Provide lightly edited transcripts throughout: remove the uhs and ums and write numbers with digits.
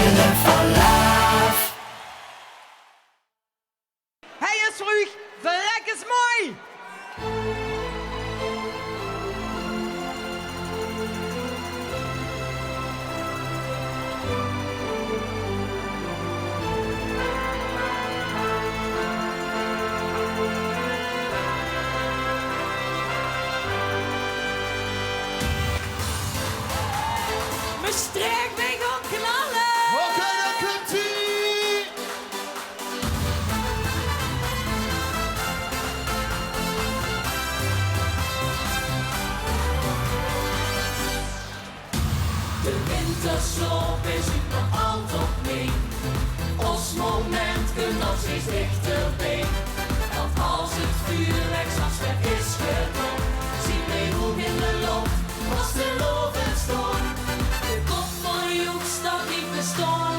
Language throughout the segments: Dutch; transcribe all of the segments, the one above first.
Wille van Love. Hij is ruhig, verrek is mooi! Mijn strijk ben gaan knallen! Oké, dan komt ie! De wintersloop is super alt op mee. Ons moment kunt nog steeds dichterbij. Want als het vuurwerk straks weer is gedaan, zien wij hoe in de loop was de lovenstorm. De kop van Joek staat niet bestaan.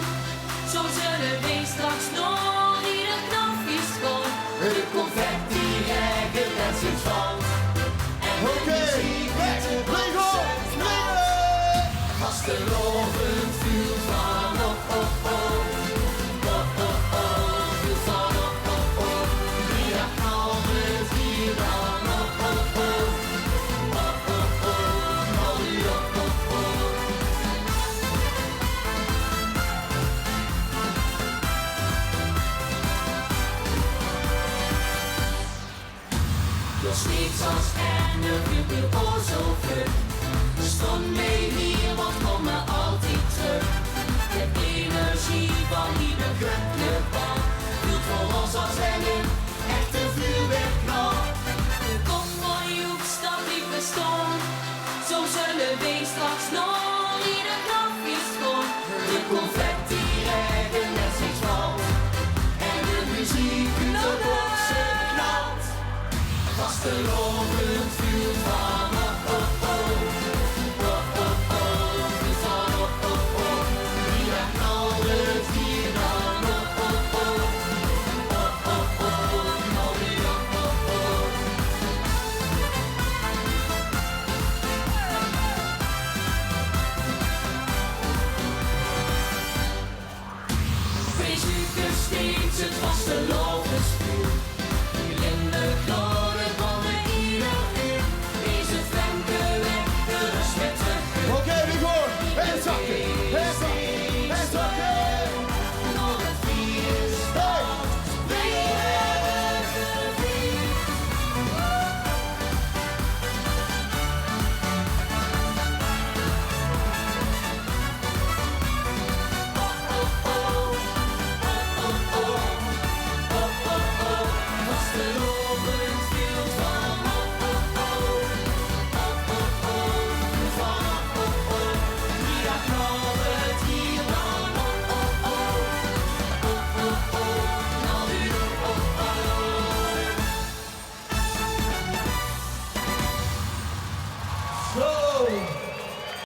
Zo zullen wij straks nog ieder knapje schoon. De confetti regelt en zit valt. En de muziek met de als de lovend vuur van op, vuur van op. Wie dat knallt hier dan op, knal nu op. Dus niets als en de vuur o zo vlug. Stond mee hier, wat kom me altijd terug. De energie van die begrutte bal doet voor ons als wij een echte vuurwerkknal. De kop van Joep staat niet bestaan. Zo zullen wij straks nog ieder knapje schoon. De